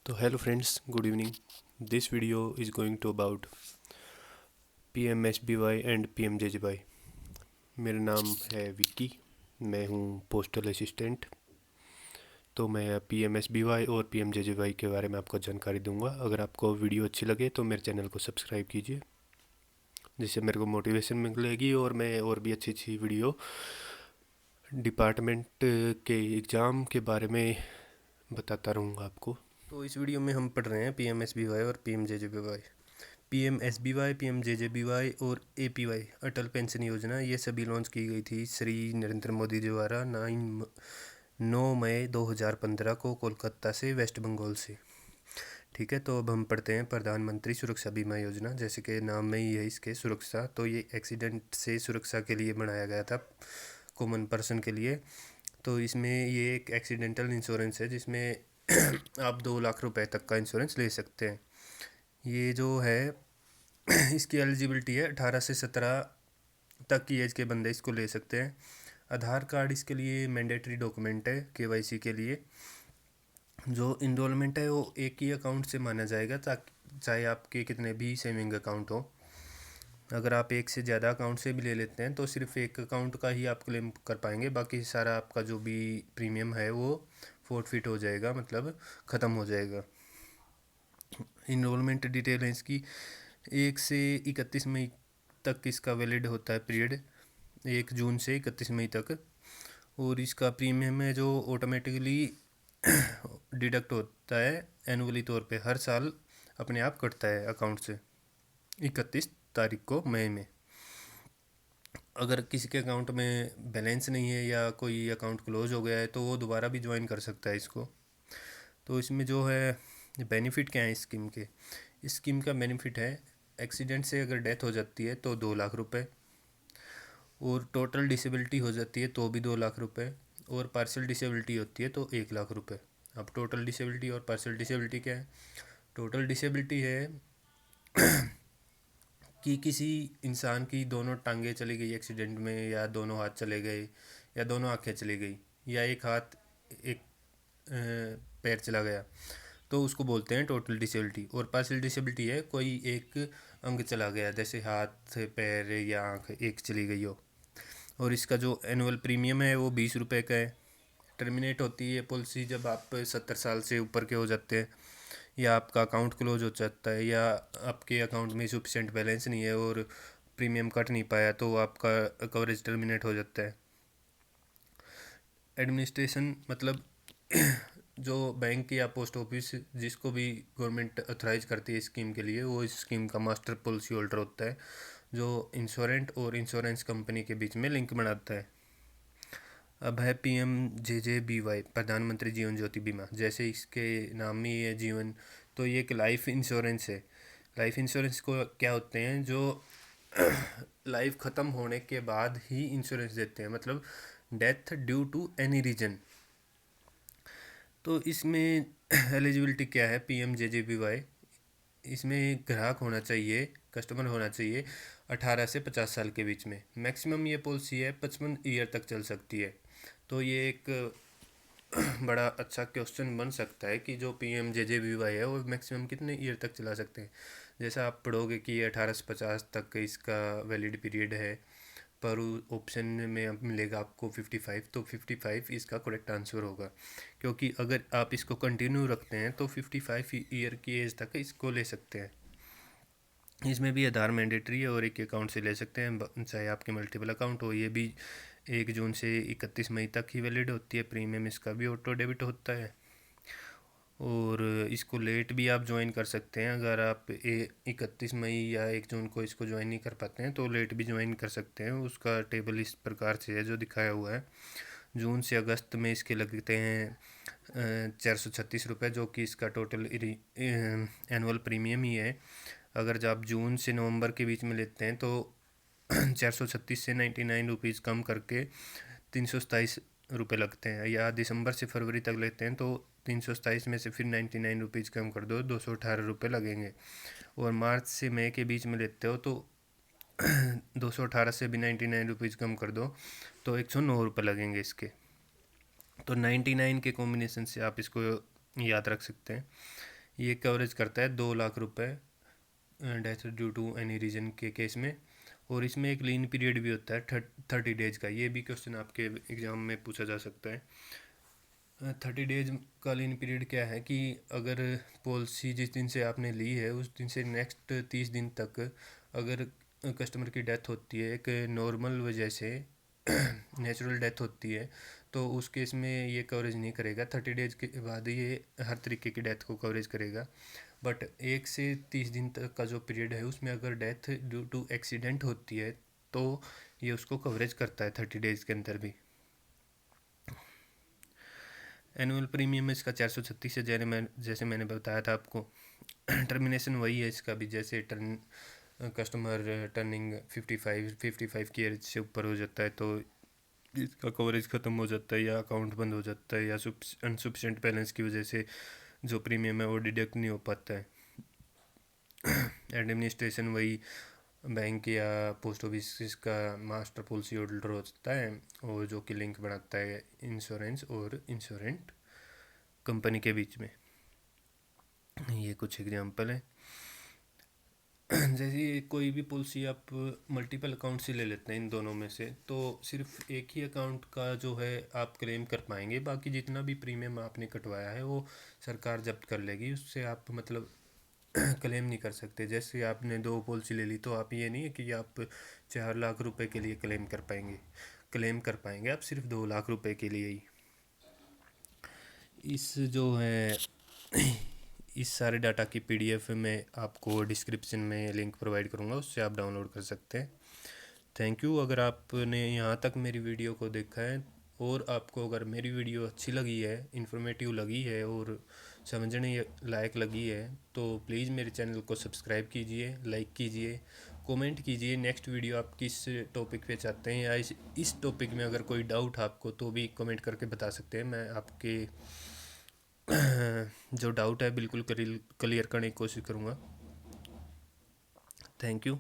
तो hello friends, good evening. This video is going to about PMSBY and PMJJY। मेरा नाम है विक्की, मैं हूँ पोस्टल असिस्टेंट। तो मैं PMSBY और PMJJY के बारे में आपको जानकारी दूंगा। अगर आपको वीडियो अच्छी लगे तो मेरे चैनल को सब्सक्राइब कीजिए, जिससे मेरे को मोटिवेशन मिलेगी और मैं और भी अच्छी अच्छी वीडियो डिपार्टमेंट के एग्ज़ाम के बारे में बताता रहूँगा आपको। तो इस वीडियो में हम पढ़ रहे हैं PMSBY और PMJJBY। PMSBY, PMJJBY और APY अटल पेंशन योजना, ये सभी लॉन्च की गई थी श्री नरेंद्र मोदी जी द्वारा 9 मई 2015 को कोलकाता से, वेस्ट बंगाल से। ठीक है, तो अब हम पढ़ते हैं प्रधानमंत्री सुरक्षा बीमा योजना। जैसे कि नाम में ही है इसके सुरक्षा, तो ये एक्सीडेंट से सुरक्षा के लिए बनाया गया था, कॉमन पर्सन के लिए। तो इसमें ये एक एक्सीडेंटल इंश्योरेंस है जिसमें आप 2 लाख रुपए तक का इंश्योरेंस ले सकते हैं। ये जो है इसकी एलिजिबिलिटी है 18 से 17 तक की एज के बंदे इसको ले सकते हैं। आधार कार्ड इसके लिए मैंडेटरी डॉक्यूमेंट है KYC के लिए। जो इनरोलमेंट है वो एक ही अकाउंट से माना जाएगा, ताकि चाहे आपके कितने भी सेविंग अकाउंट हो। अगर आप एक से ज़्यादा अकाउंट से भी ले लेते हैं तो सिर्फ एक अकाउंट का ही आप क्लेम कर पाएंगे, बाकी सारा आपका जो भी प्रीमियम है वो फोर्टफिट हो जाएगा, मतलब ख़त्म हो जाएगा। इनरोलमेंट डिटेल है इसकी। 1 से 31 मई तक इसका वैलिड होता है पीरियड, 1 जून से 31 मई तक। और इसका प्रीमियम है जो ऑटोमेटिकली डिडक्ट होता है एनुअली तौर पे, हर साल अपने आप कटता है अकाउंट से 31 तारीख को मई में। अगर किसी के अकाउंट में बैलेंस नहीं है या कोई अकाउंट क्लोज हो गया है तो वो दोबारा भी ज्वाइन कर सकता है इसको। तो इसमें जो है बेनिफिट क्या है इस स्कीम के। इस स्कीम का बेनिफिट है, एक्सीडेंट से अगर डेथ हो जाती है तो 2 लाख रुपए, और टोटल डिसेबिलिटी हो जाती है तो भी 2 लाख रुपए, और पार्शियल डिसेबिलिटी होती है तो 1 लाख रुपए। अब टोटल डिसेबिलिटी और पार्शियल डिसेबिलिटी क्या है। टोटल डिसेबिलिटी है कि किसी इंसान की दोनों टांगें चली गई एक्सीडेंट में, या दोनों हाथ चले गए, या दोनों आंखें चली गई, या एक हाथ एक पैर चला गया, तो उसको बोलते हैं टोटल डिसेबिलिटी। और पार्शियल डिसेबिलिटी है कोई एक अंग चला गया, जैसे हाथ, पैर या आँख एक चली गई हो। और इसका जो एनुअल प्रीमियम है वो 20 रुपये का है। टर्मिनेट होती है पॉलिसी जब आप 70 साल से ऊपर के हो जाते हैं, या आपका अकाउंट क्लोज हो जाता है, या आपके अकाउंट में सफिशेंट बैलेंस नहीं है और प्रीमियम कट नहीं पाया, तो आपका कवरेज टर्मिनेट हो जाता है। एडमिनिस्ट्रेशन मतलब जो बैंक या पोस्ट ऑफिस जिसको भी गवर्नमेंट अथोराइज करती है स्कीम के लिए, वो इस स्कीम का मास्टर पॉलिसी होल्डर होता है, जो इंश्योरेंट और इंश्योरेंस कंपनी के बीच में लिंक बनाता है। अब है PMJJBY, प्रधानमंत्री जीवन ज्योति बीमा। जैसे इसके नाम में ही है जीवन, तो ये एक लाइफ इंश्योरेंस है। लाइफ इंश्योरेंस को क्या होते हैं, जो लाइफ ख़त्म होने के बाद ही इंश्योरेंस देते हैं, मतलब death due to any reason. तो इसमें एलिजिबिलिटी क्या है PMJJBY। इसमें ग्राहक होना चाहिए, कस्टमर होना चाहिए 18 से 50 साल के बीच में। मैक्सिमम ये पॉलिसी है 55 ईयर तक चल सकती है। तो ये एक बड़ा अच्छा क्वेश्चन बन सकता है कि जो PMJJBY है वो मैक्सिमम कितने ईयर तक चला सकते हैं। जैसा आप पढ़ोगे कि ये 18 से 50 तक इसका वैलिड पीरियड है, पर ऑप्शन में अब मिलेगा आपको 55, तो 55 इसका करेक्ट आंसर होगा। क्योंकि अगर आप इसको कंटिन्यू रखते हैं तो 55 ईयर की एज तक इसको ले सकते हैं। इसमें भी आधार मैंडेटरी है और एक अकाउंट से ले सकते हैं, चाहे आपके मल्टीपल अकाउंट हो। ये भी 1 जून से 31 मई तक ही वैलिड होती है। प्रीमियम इसका भी ऑटो डेबिट होता है, और इसको लेट भी आप ज्वाइन कर सकते हैं। अगर आप 31 मई या 1 जून को इसको ज्वाइन नहीं कर पाते हैं तो लेट भी ज्वाइन कर सकते हैं। उसका टेबल इस प्रकार से है जो दिखाया हुआ है। जून से अगस्त में इसके लगते हैं 436 रुपये, जो कि इसका टोटल एनुअल प्रीमियम ही है। अगर जब आप जून से नवंबर के बीच में लेते हैं तो 436 से 99 रुपीज़ कम करके 327 रुपये लगते हैं, या दिसंबर से फरवरी तक लेते हैं तो 327 में से फिर 99 रुपीज़ कम कर दो, 218 रुपये लगेंगे। और मार्च से मई के बीच में लेते हो तो 218 से भी 99 रुपीज़ कम कर दो तो 109 रुपये लगेंगे इसके। तो 99 के कॉम्बिनेशन से आप इसको याद रख सकते हैं। ये कवरेज करता है 2 लाख रुपए death due to any reason के केस में। और इसमें एक लीन पीरियड भी होता है 30 डेज का। ये भी क्वेश्चन आपके एग्ज़ाम में पूछा जा सकता है। 30 डेज का लीन पीरियड क्या है कि अगर पॉलिसी जिस दिन से आपने ली है उस दिन से नेक्स्ट 30 दिन तक अगर कस्टमर की डेथ होती है एक नॉर्मल वजह से नेचुरल डेथ होती है, तो उस केस में ये कवरेज नहीं करेगा। 30 डेज के बाद ये हर तरीके की डेथ को कवरेज करेगा। बट 1 से 30 दिन तक का जो पीरियड है उसमें अगर डेथ ड्यू टू एक्सीडेंट होती है तो ये उसको कवरेज करता है 30 डेज के अंदर भी। एनुअल प्रीमियम इसका 436 है, जैसे मैंने बताया था आपको। टर्मिनेशन वही है इसका भी, जैसे कस्टमर टर्निंग 55 की एज से ऊपर हो जाता है तो इसका कवरेज ख़त्म हो जाता है, या अकाउंट बंद हो जाता है, या अनसफिशेंट बैलेंस की वजह से जो प्रीमियम है वो डिडक्ट नहीं हो पाता है। एडमिनिस्ट्रेशन वही बैंक या पोस्ट ऑफिस का मास्टर पॉलिसी होल्डर होता है, और जो कि लिंक बनाता है इंश्योरेंस और इंश्योरेंट कंपनी के बीच में। ये कुछ एग्जांपल है। जैसे कोई भी पॉलिसी आप मल्टीपल अकाउंट से ले लेते हैं इन दोनों में से, तो सिर्फ एक ही अकाउंट का जो है आप क्लेम कर पाएंगे, बाकी जितना भी प्रीमियम आपने कटवाया है वो सरकार जब्त कर लेगी, उससे आप मतलब क्लेम नहीं कर सकते। जैसे आपने 2 पॉलिसी ले ली तो आप ये नहीं है कि आप 4 लाख रुपए के लिए क्लेम कर पाएंगे आप सिर्फ 2 लाख रुपए के लिए ही। इस जो है इस सारे डाटा की पीडीएफ मैं आपको डिस्क्रिप्शन में लिंक प्रोवाइड करूँगा, उससे आप डाउनलोड कर सकते हैं। Thank you. अगर आपने यहाँ तक मेरी वीडियो को देखा है और आपको अगर मेरी वीडियो अच्छी लगी है, इन्फॉर्मेटिव लगी है और समझने लायक लगी है, तो प्लीज़ मेरे चैनल को सब्सक्राइब कीजिए, लाइक कीजिए, कमेंट कीजिए नेक्स्ट वीडियो आप किस टॉपिक पे चाहते हैं, या इस टॉपिक में अगर कोई डाउट आपको तो भी कमेंट करके बता सकते हैं। मैं आपके जो डाउट है बिल्कुल क्लियर करने की कोशिश करूँगा। Thank you.